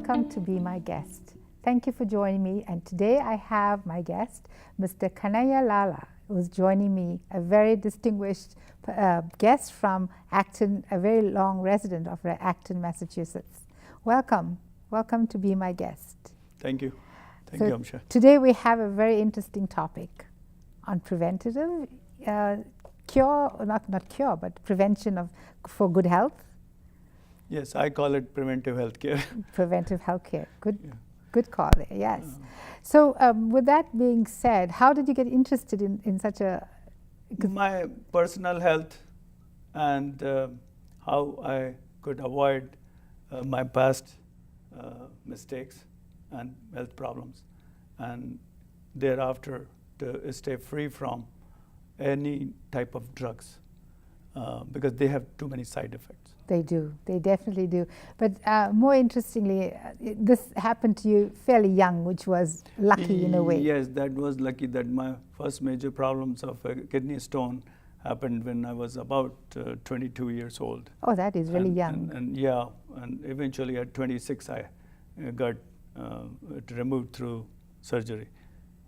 welcome to be my guest. Thank you for joining me, and today I have my guest, Mr. Kanayo Lala, who's joining me, a very distinguished guest from Acton, a very long resident of Acton, Massachusetts. Welcome to be my guest. Thank you. Thank you, Amsha. Today we have a very interesting topic on preventative cure, not cure, but prevention for good health. Yes, I call it preventive healthcare. Preventive healthcare. Good call there, yes. So with that being said, how did you get interested in such a... My personal health and how I could avoid my past mistakes and health problems, and thereafter to stay free from any type of drugs because they have too many side effects. They do. They definitely do. But more interestingly, this happened to you fairly young, which was lucky in a way. Yes, that was lucky that my first major problems of a kidney stone happened when I was about 22 years old. Oh, that is really young. And eventually at 26 I got it removed through surgery.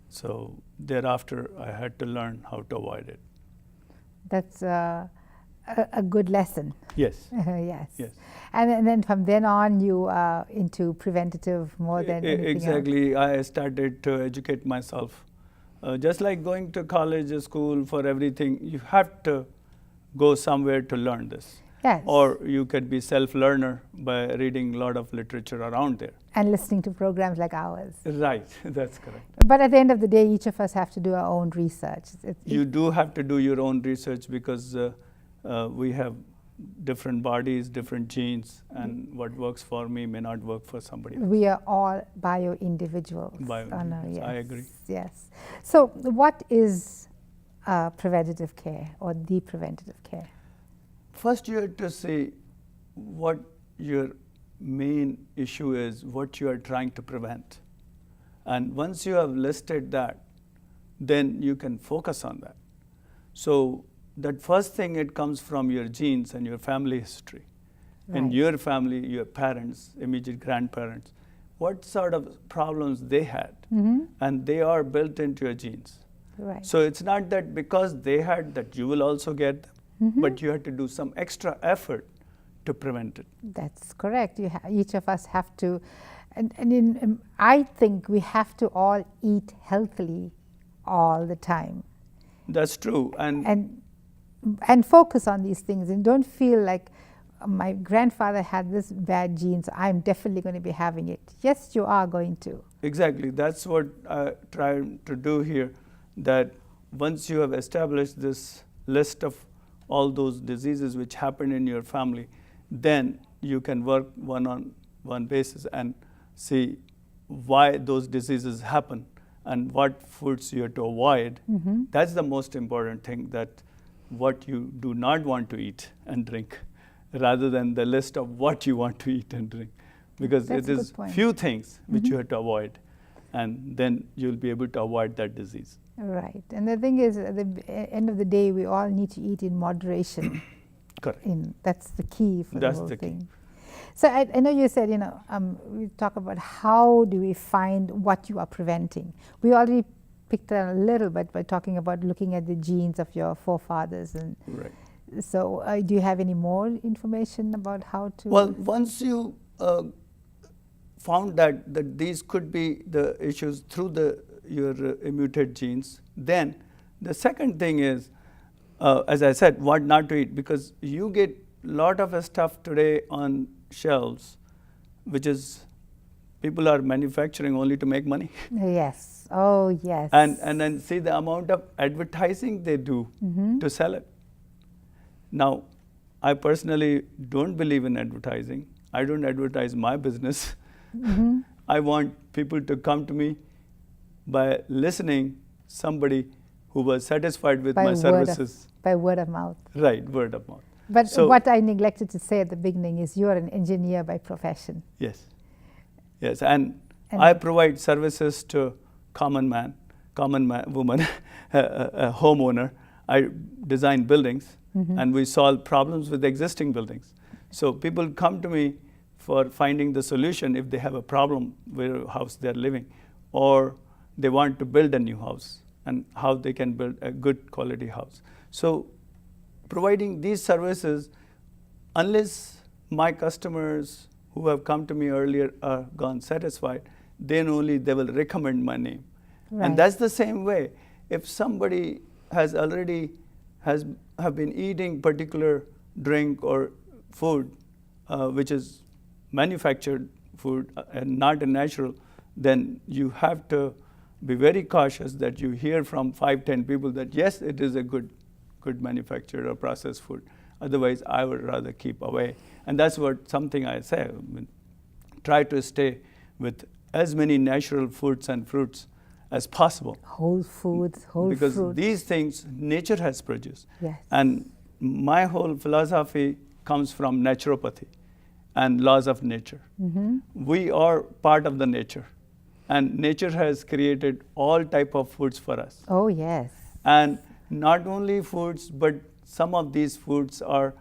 So thereafter I had to learn how to avoid it. That's a good lesson. Yes. Yes. And then from then on, you are into preventative more than anything Exactly. else. I started to educate myself. Just like going to college, school, for everything, you have to go somewhere to learn this. Yes. Or you could be self-learner by reading a lot of literature around there. And listening to programs like ours. Right, that's correct. But at the end of the day, each of us have to do our own research. You do have to do your own research because we have different bodies, different genes, and what works for me may not work for somebody else. We are all bio-individuals. Bio-individuals, Yes, I agree. Yes. So what is preventative care or the preventative care? First, you have to see what your main issue is, what you are trying to prevent. And once you have listed that, then you can focus on that. So that first thing, it comes from your genes and your family history. Right. In your family, your parents, immediate grandparents, what sort of problems they had. And they are built into your genes. Right. So it's not that because they had that you will also get them. But you have to do some extra effort to prevent it. That's correct. Each of us have to, I think we have to all eat healthily all the time. That's true. And focus on these things, and don't feel like my grandfather had this bad genes, I'm definitely going to be having it. Yes, you are going to. Exactly. That's what I try to do here, that once you have established this list of all those diseases which happen in your family, then you can work one-on-one basis and see why those diseases happen and what foods you have to avoid. That's the most important thing, that what you do not want to eat and drink, rather than the list of what you want to eat and drink. Because That's it is few things which you have to avoid, and then you'll be able to avoid that disease. Right. And the thing is, at the end of the day, we all need to eat in moderation. Correct. That's the key for That's the whole the key. thing. So I know you said, we talk about how do we find what you are preventing. We already picked on a little bit by talking about looking at the genes of your forefathers. Right. So do you have any more information about how to? Well, once you found that these could be the issues through your mutated genes, then the second thing is, as I said, what not to eat, because you get a lot of stuff today on shelves, which is people are manufacturing only to make money. Yes. Oh, yes. And then see the amount of advertising they do to sell it. Now, I personally don't believe in advertising. I don't advertise my business. I want people to come to me by listening somebody who was satisfied with my services. By word of mouth. Right, word of mouth. But what I neglected to say at the beginning is you are an engineer by profession. Yes. Yes, and I provide services to common man, woman, a homeowner. I design buildings, and we solve problems with existing buildings. So people come to me for finding the solution if they have a problem with the house they're living, or they want to build a new house and how they can build a good quality house. So providing these services, unless my customers who have come to me earlier are gone satisfied, then only they will recommend my name. Right. And that's the same way. If somebody has already have been eating particular drink or food, which is manufactured food and not a natural, then you have to be very cautious that you hear from 5-10 people that yes, it is a good manufactured or processed food. Otherwise, I would rather keep away. And that's something I say. Try to stay with as many natural foods and fruits as possible. Whole foods, whole fruits. Because these things nature has produced. Yes. And my whole philosophy comes from naturopathy and laws of nature. Mm-hmm. We are part of the nature. And nature has created all type of foods for us. Oh, yes. And not only foods, but some of these foods are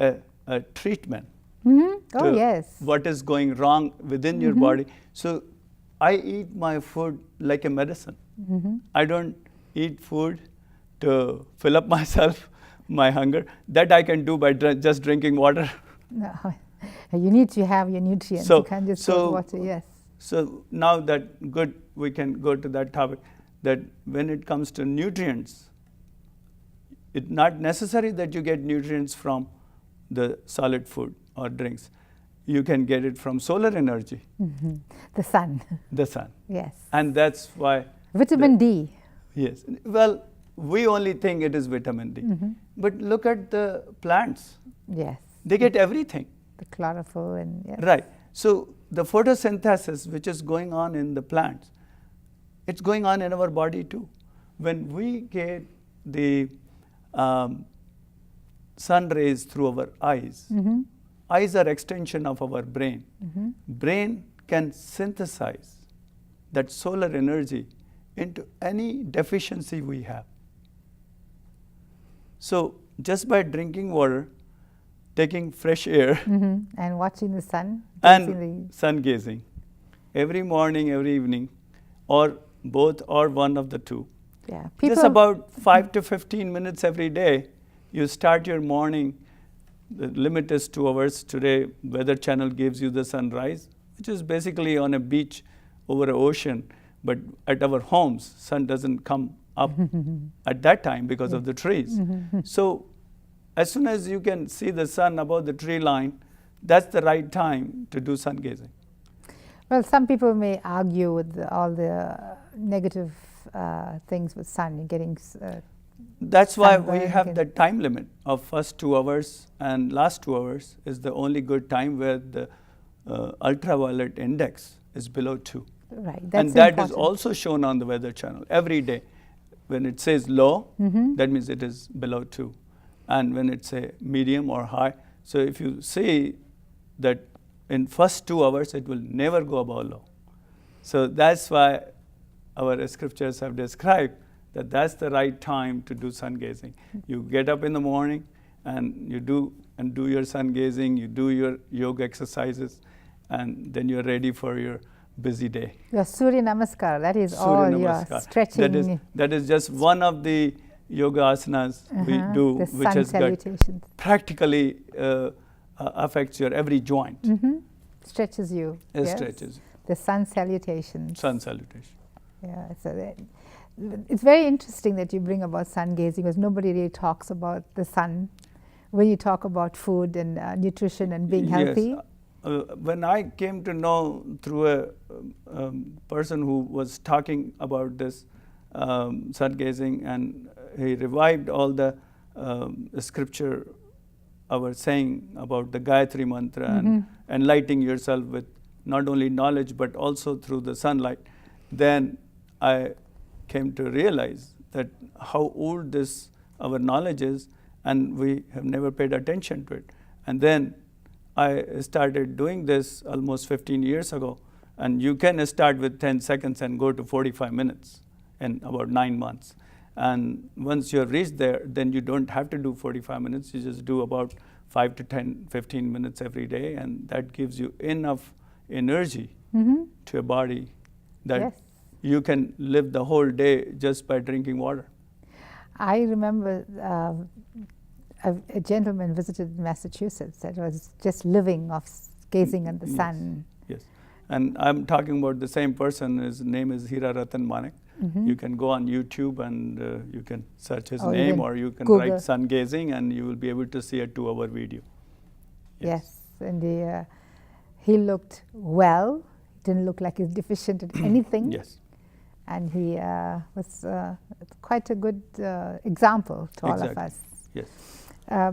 a treatment. Mm-hmm. Oh, to yes. what is going wrong within your body. So I eat my food like a medicine. Mm-hmm. I don't eat food to fill up myself, my hunger. That I can do by just drinking water. No. You need to have your nutrients. You can't just drink water, yes. So now that good, we can go to that topic, that when it comes to nutrients, it's not necessary that you get nutrients from the solid food or drinks. You can get it from solar energy. Mm-hmm. The sun. The sun. Yes. And that's why. Vitamin D. Yes. Well, we only think it is vitamin D. Mm-hmm. But look at the plants. Yes. They get everything. The chlorophyll and yes. Right. So the photosynthesis which is going on in the plants, it's going on in our body too. When we get the sun rays through our eyes, Mm-hmm. eyes are extension of our brain. Mm-hmm. Brain can synthesize that solar energy into any deficiency we have. So just by drinking water, taking fresh air, Mm-hmm. And watching the sun. and sun gazing every morning, every evening, or both or one of the two. Yeah. Just about 5 to 15 minutes every day, you start your morning. The limit is 2 hours. Today, Weather Channel gives you the sunrise, which is basically on a beach over an ocean. But at our homes, sun doesn't come up at that time because of the trees. So as soon as you can see the sun above the tree line, that's the right time to do sun gazing. Well, some people may argue with all the negative things with sun, getting That's why we sunburn have the time limit of first 2 hours and last 2 hours is the only good time where the ultraviolet index is below 2. Right. That's And that important. is also shown on the Weather Channel every day. When it says low, that means it is below 2. And when it's a medium or high, so if you see that in first 2 hours, it will never go above low. So that's why our scriptures have described that that's the right time to do sun gazing. You get up in the morning and you do your sun gazing, you do your yoga exercises, and then you're ready for your busy day. Your Surya Namaskar, that is Surya all Namaskar. your stretching. That is just one of the yoga asanas we do, the which sun has got salutations. practically affects your every joint. Stretches you. It yes? stretches. The sun salutations. Sun salutation. Yeah, so it's very interesting that you bring about sun gazing because nobody really talks about the sun when you talk about food and nutrition and being healthy. Yes. When I came to know through a person who was talking about this sun gazing, and he revived all the scripture, our saying about the Gayatri mantra and enlightening yourself with not only knowledge but also through the sunlight, then I came to realize that how old this our knowledge is, and we have never paid attention to it. And then I started doing this almost 15 years ago, and you can start with 10 seconds and go to 45 minutes in about 9 months. And once you're reached there, then you don't have to do 45 minutes, you just do about 5 to 10, 15 minutes every day, and that gives you enough energy to your body that Yes. you can live the whole day just by drinking water. I remember a gentleman visited Massachusetts that was just living off gazing at the Yes. sun. Yes. And I'm talking about the same person. His name is Hira Ratan Manek. You can go on YouTube and you can search his Or name, even or you can Google. write sun gazing, and you will be able to see a 2-hour video. Yes, and he looked well. Didn't look like he's deficient in anything. Yes. And he was quite a good example to all of Exactly. us. Yes.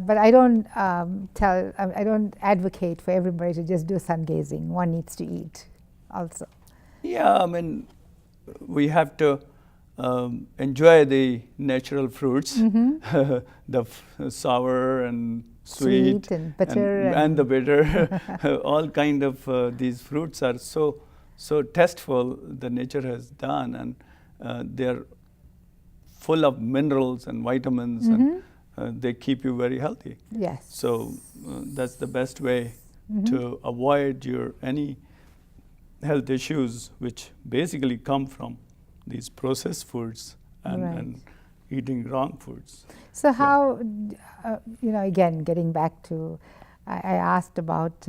But I don't I don't advocate for everybody to just do sun gazing. One needs to eat also. Yeah, I mean, we have to enjoy the natural fruits, the sour and sweet And bitter. and the bitter. All kind of these fruits are so tasteful. The nature has done, and they're full of minerals and vitamins, and they keep you very healthy. Yes. So that's the best way to avoid any health issues, which basically come from these processed foods and eating wrong foods. So how, again, getting back to, I asked about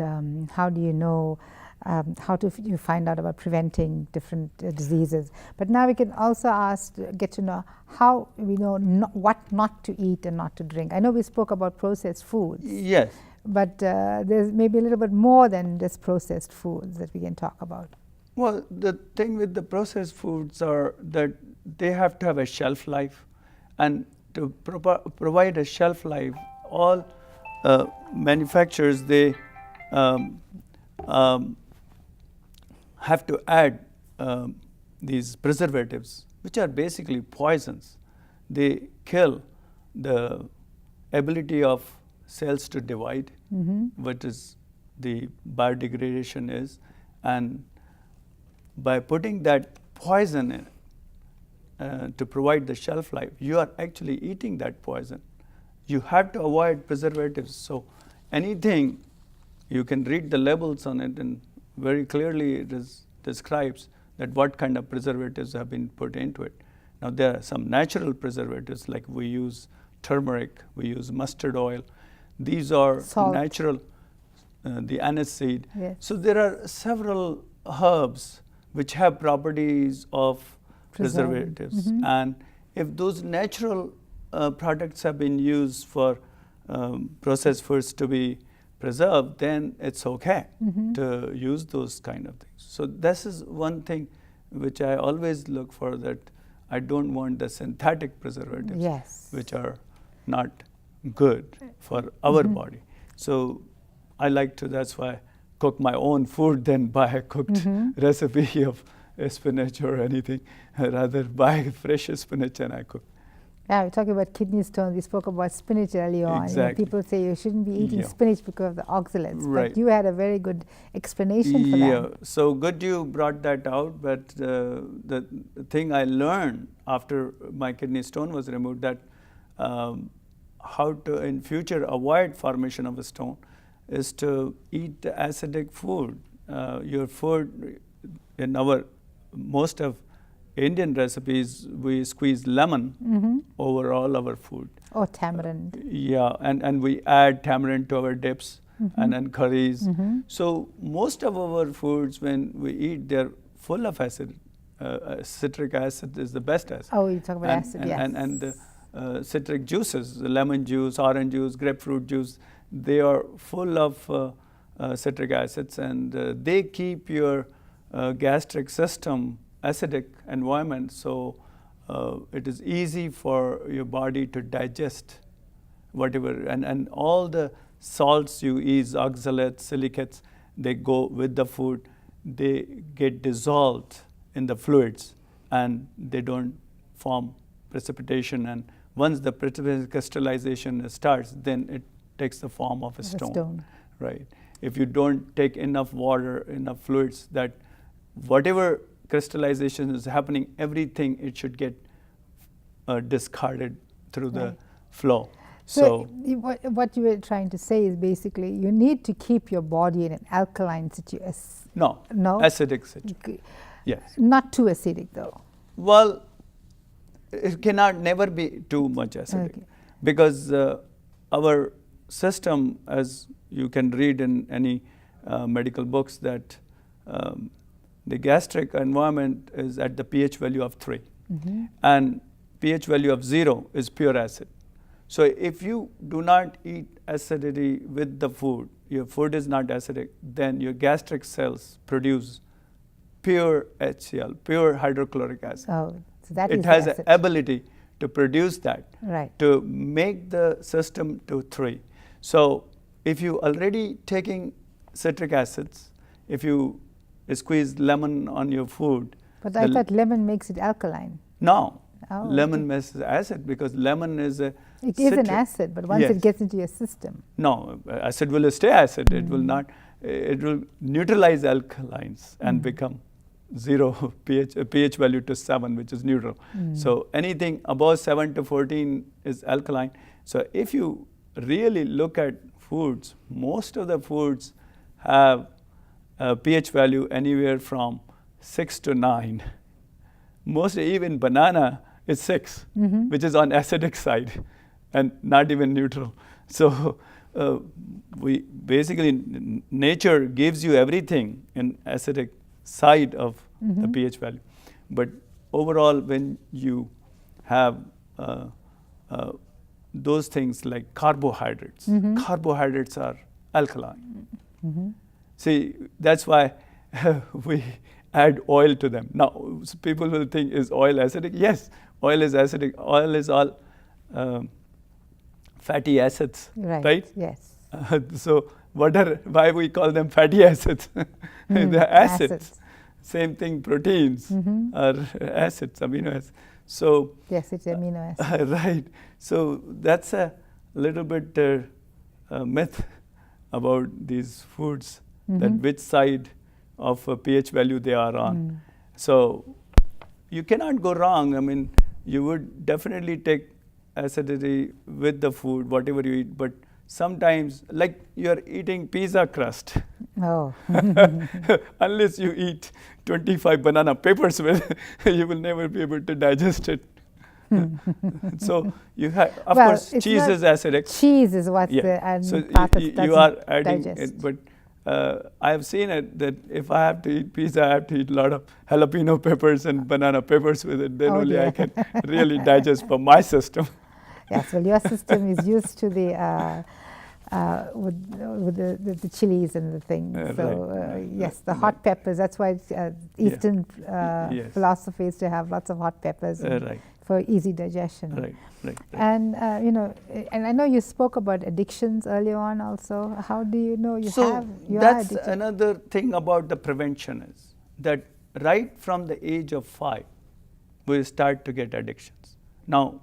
how do you know, how do you find out about preventing different diseases? But now we can also get to know how we know what not to eat and not to drink. I know we spoke about processed foods. Yes. But there's maybe a little bit more than just processed foods that we can talk about. Well, the thing with the processed foods are that they have to have a shelf life, and to provide a shelf life, all manufacturers, they have to add these preservatives, which are basically poisons. They kill the ability of cells to divide, what is the biodegradation is, and by putting that poison in to provide the shelf life, you are actually eating that poison. You have to avoid preservatives. So anything, you can read the labels on it, and very clearly it describes that what kind of preservatives have been put into it. Now there are some natural preservatives, like we use turmeric, we use mustard oil. These are Salt. natural, the aniseed. Yes. So there are several herbs which have properties of preservatives. And if those natural products have been used for processed foods to be preserved, then it's okay to use those kind of things. So this is one thing which I always look for, that I don't want the synthetic preservatives, Yes. which are not good for our body. So I like to, that's why, cook my own food than buy a cooked recipe of spinach or anything. I'd rather buy fresh spinach and I cook. Yeah, we're talking about kidney stones. We spoke about spinach earlier on. Exactly. People say you shouldn't be eating Yeah. spinach because of the oxalates. Right. But you had a very good explanation for that. So good you brought that out. But the thing I learned after my kidney stone was removed, that how to in future avoid formation of a stone is to eat acidic food. Your food, in our most of Indian recipes, we squeeze lemon over all our food. Or tamarind. Yeah, and we add tamarind to our dips and then curries. So most of our foods, when we eat, they're full of acid. Citric acid is the best acid. Oh, you talk about acid, yes. And the citric juices, the lemon juice, orange juice, grapefruit juice, they are full of citric acids, and they keep your gastric system acidic environment, so it is easy for your body to digest whatever, and all the salts you eat, oxalates, silicates, they go with the food, they get dissolved in the fluids, and they don't form precipitation, and once the crystallization starts, then it takes the form of a stone. Right. If you don't take enough water, enough fluids, that whatever crystallization is happening, everything, it should get discarded through the flow. So what you were trying to say is basically you need to keep your body in an alkaline situation. No, acidic situation. Yes. Not too acidic though. Well, it cannot never be too much acidic, because our system, as you can read in any medical books, that the gastric environment is at the pH value of 3, and pH value of 0 is pure acid. So if you do not eat acidity with the food, your food is not acidic, then your gastric cells produce pure HCl, pure hydrochloric acid. Oh, so that it has an ability to produce that, to make the system to 3. So if you already taking citric acids, if you squeeze lemon on your food. But I thought lemon makes it alkaline. No, lemon makes it acid, because lemon is a It is an acid, but once it gets into your system. No, acid will stay acid. It will not, it will neutralize alkalines and become 0 pH value to 7, which is neutral. So anything above 7 to 14 is alkaline. So if you really look at foods, most of the foods have a pH value anywhere from 6 to 9. Most, even banana is 6, which is on acidic side and not even neutral. So we basically, nature gives you everything in acidic side of the pH value. But overall, when you have those things like carbohydrates, carbohydrates are alkaline. See, that's why we add oil to them. Now, people will think, is oil acidic? Yes, oil is acidic. Oil is all fatty acids, right? Yes. So why we call them fatty acids? They're acids. Same thing, proteins are acids, amino acids. So yes, it's amino acids. Right. So that's a little bit myth about these foods, that which side of a pH value they are on. So you cannot go wrong. I mean, you would definitely take acidity with the food, whatever you eat, but sometimes, like you're eating pizza crust. Oh. Unless you eat 25 banana papers with, you will never be able to digest it. So you have, of course, cheese is acidic. Cheese is what's the so part that you are adding digest. it, but I have seen it that if I have to eat pizza, I have to eat a lot of jalapeno peppers and banana peppers with it. Then only I can really digest for my system. Yes, well, your system is used to the with the chilies and the things. So yes, the hot peppers. That's why Eastern philosophy is to have lots of hot peppers for easy digestion. Right. And you know, and I know you spoke about addictions earlier on. Also, how do you know you have? That's another thing about the prevention, is that right from the age of 5, we start to get addictions. Now,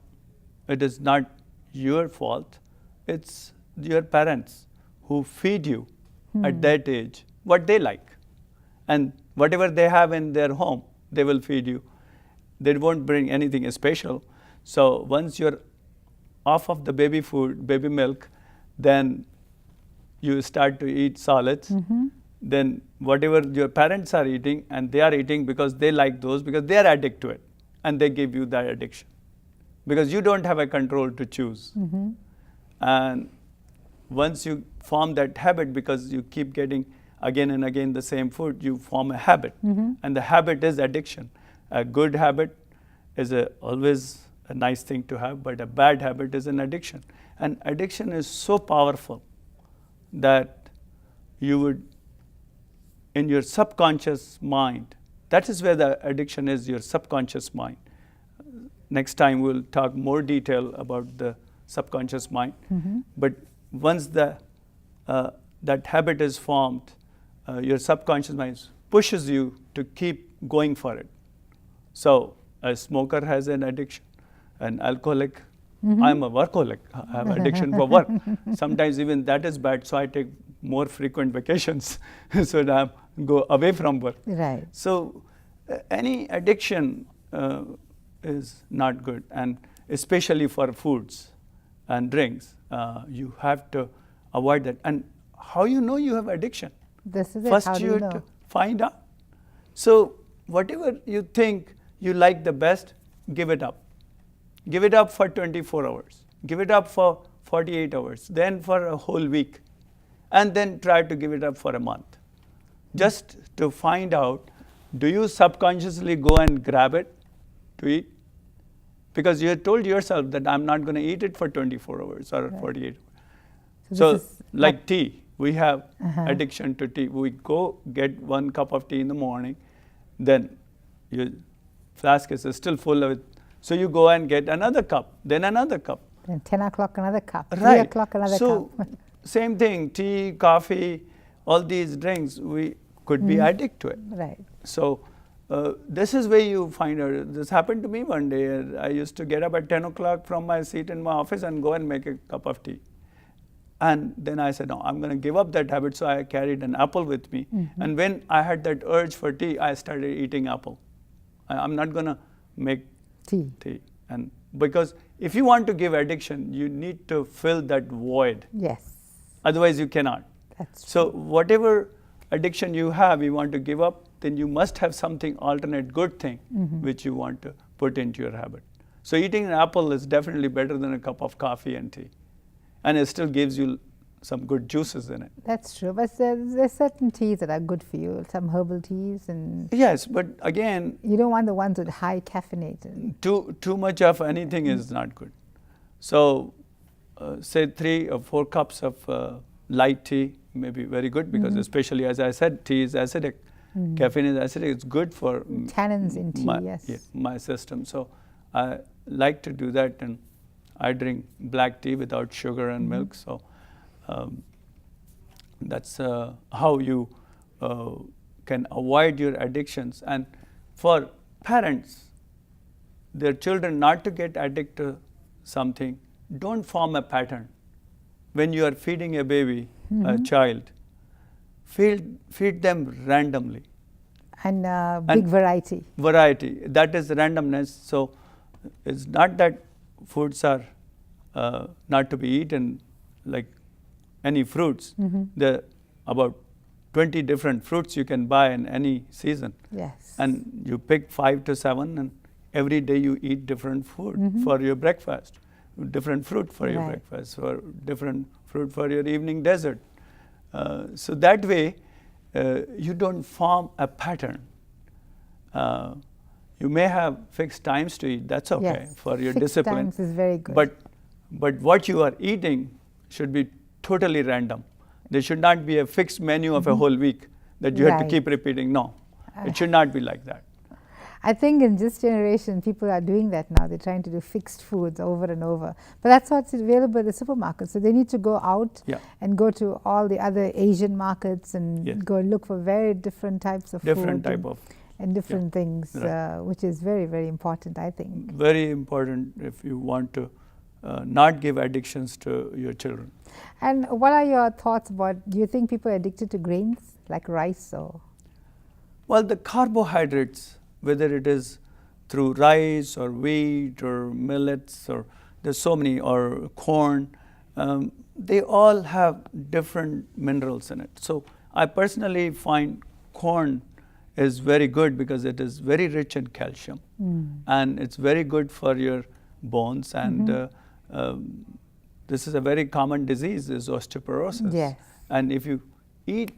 it is not your fault. It's your parents who feed you at that age what they like. And whatever they have in their home, they will feed you. They won't bring anything special. So once you're off of the baby food, baby milk, then you start to eat solids. Then whatever your parents are eating, and they are eating because they like those, because they are addicted to it, and they give you that addiction. Because you don't have a control to choose. And once you form that habit, because you keep getting again and again the same food, you form a habit. And the habit is addiction. A good habit is always a nice thing to have, but a bad habit is an addiction. And addiction is so powerful that you would, in your subconscious mind, that is where the addiction is, your subconscious mind. Next time we'll talk more detail about the subconscious mind. But once that habit is formed, your subconscious mind pushes you to keep going for it. So a smoker has an addiction, an alcoholic. I'm a workaholic. I have addiction for work. Sometimes even that is bad, so I take more frequent vacations so that I go away from work. Right. So any addiction is not good, and especially for foods and drinks. you have to avoid that. And how you know you have addiction? This is it. First, How do you you have to know? find out. So whatever you think you like the best, give it up. Give it up for 24 hours. Give it up for 48 hours, then for a whole week, and then try to give it up for a month. Just to find out, do you subconsciously go and grab it to eat? Because you had told yourself that I'm not going to eat it for 24 hours or 48 hours. So this is like tea, we have addiction to tea. We go get 1 cup of tea in the morning, then your flask is still full of it. So you go and get another cup, then another cup. Then 10 o'clock, another cup. Right. 3 o'clock, another So cup. same thing, tea, coffee, all these drinks, we could be addicted to it. Right. So this is where you find out. This happened to me one day. I used to get up at 10 o'clock from my seat in my office and go and make a cup of tea. And then I said, no, I'm going to give up that habit. So I carried an apple with me. And when I had that urge for tea, I started eating apple. I'm not going to make Tea. And because if you want to give addiction, you need to fill that void. Yes. Otherwise, you cannot. That's true. So whatever addiction you have, you want to give up, then you must have something alternate good thing which you want to put into your habit. So eating an apple is definitely better than a cup of coffee and tea. And it still gives you some good juices in it. That's true. But there's certain teas that are good for you, some herbal teas, and Yes, but again, you don't want the ones with high caffeinated. too much of anything is not good. So say 3 or 4 cups of light tea may be very good because especially as I said, tea is acidic. Caffeine is acidic. It's good for Tannins in tea, yes. my system. So I like to do that, and I drink black tea without sugar and milk. So that's how you can avoid your addictions. And for parents, their children not to get addicted to something, don't form a pattern. When you are feeding a baby, a child, feed them randomly. And big variety. Variety, that is randomness. So it's not that foods are not to be eaten like any fruits. There are about 20 different fruits you can buy in any season. Yes. And you pick 5 to 7, and every day you eat different food for your breakfast, different fruit for your breakfast, or different fruit for your evening dessert. So that way, you don't form a pattern. You may have fixed times to eat, that's okay for your fixed discipline. times is very good. But what you are eating should be totally random. There should not be a fixed menu of a whole week that you have to keep repeating. No, it should not be like that. I think in this generation, people are doing that now. They're trying to do fixed foods over and over. But that's what's available at the supermarket. So they need to go out and go to all the other Asian markets and go look for very different types of different food. Type of and different things, which is very, very important, I think. Very important if you want to not give addictions to your children. And what are your thoughts about, do you think people are addicted to grains like rice or? Well, the carbohydrates, whether it is through rice or wheat or millets, or there's so many, or corn, they all have different minerals in it. So I personally find corn is very good because it is very rich in calcium, and it's very good for your bones. And this is a very common disease, is osteoporosis. Yes. And if you eat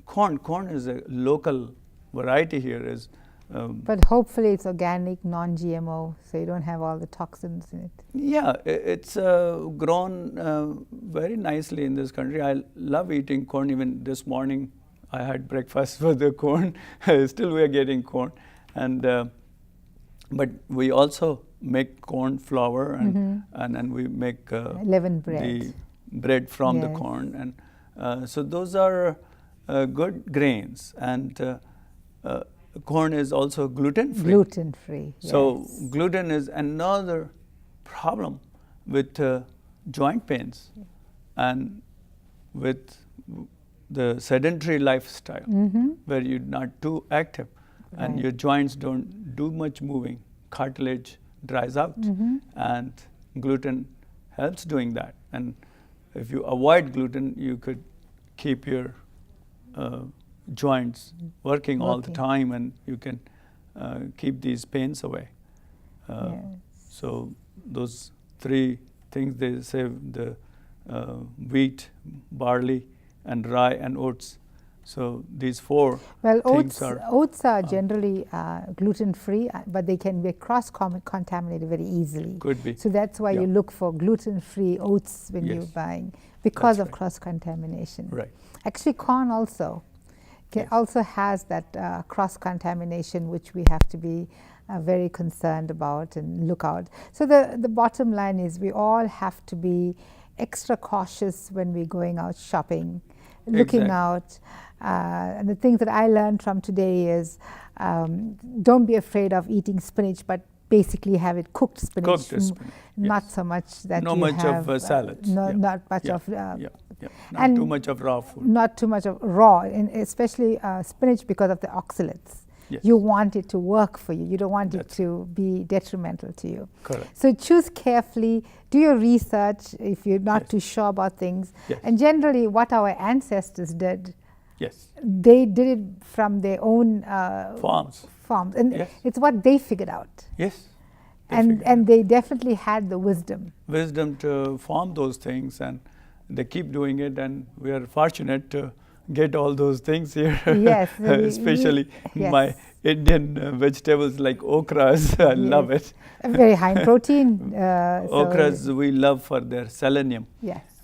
corn is a local variety here. But hopefully it's organic, non-GMO, so you don't have all the toxins in it. Yeah, it's grown very nicely in this country. I love eating corn. Even this morning, I had breakfast with the corn. Still, we are getting corn, and but we also make corn flour, and we make leavened bread. The bread from the corn, and so those are good grains. And corn is also gluten-free. Gluten-free. So gluten is another problem with joint pains and with the sedentary lifestyle, where you're not too active and your joints don't do much moving. Cartilage dries out, and gluten helps doing that. And if you avoid gluten, you could keep your joints working all the time, and you can keep these pains away. So those 3 things, they say, the wheat, barley, and rye and oats. So these 4 things are... oats are generally gluten-free, but they can be cross-contaminated very easily. Could be. So that's why you look for gluten-free oats when you're buying, because of cross-contamination. Right. Actually, corn also has that cross-contamination, which we have to be very concerned about and look out. So the bottom line is we all have to be extra cautious when we're going out shopping, looking out. And the things that I learned from today is don't be afraid of eating spinach, but basically have it cooked spinach. Not so much that no much have, of salads. Not much of not too much of raw food. Not too much of raw, and especially spinach, because of the oxalates. You want it to work for you. You don't want it to be detrimental to you. Correct. So choose carefully, do your research if you're not too sure about things. And generally what our ancestors did, they did it from their own farms. And it's what they figured out. And they definitely had the wisdom to farm those things, and they keep doing it, and we are fortunate to get all those things here. Especially my Indian vegetables like okras. I love it. Very high in protein. Okras we love for their selenium.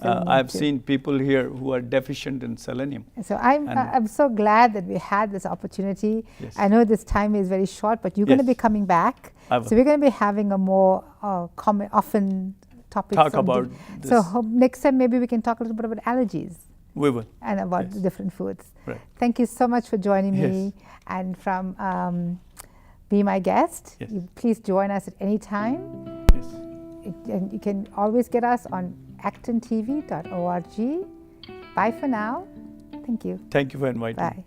I've too. seen people here who are deficient in selenium. So I'm so glad that we had this opportunity. I know this time is very short, but you're going to be coming back. So we're going to be having a more often topics. Talk about this. So next time maybe we can talk a little bit about allergies. We will. And about the different foods. Right. Thank you so much for joining me. And from Be My Guest, please join us at any time. And you can always get us on ActonTV.org. Bye for now. Thank you. Thank you for inviting me. Bye.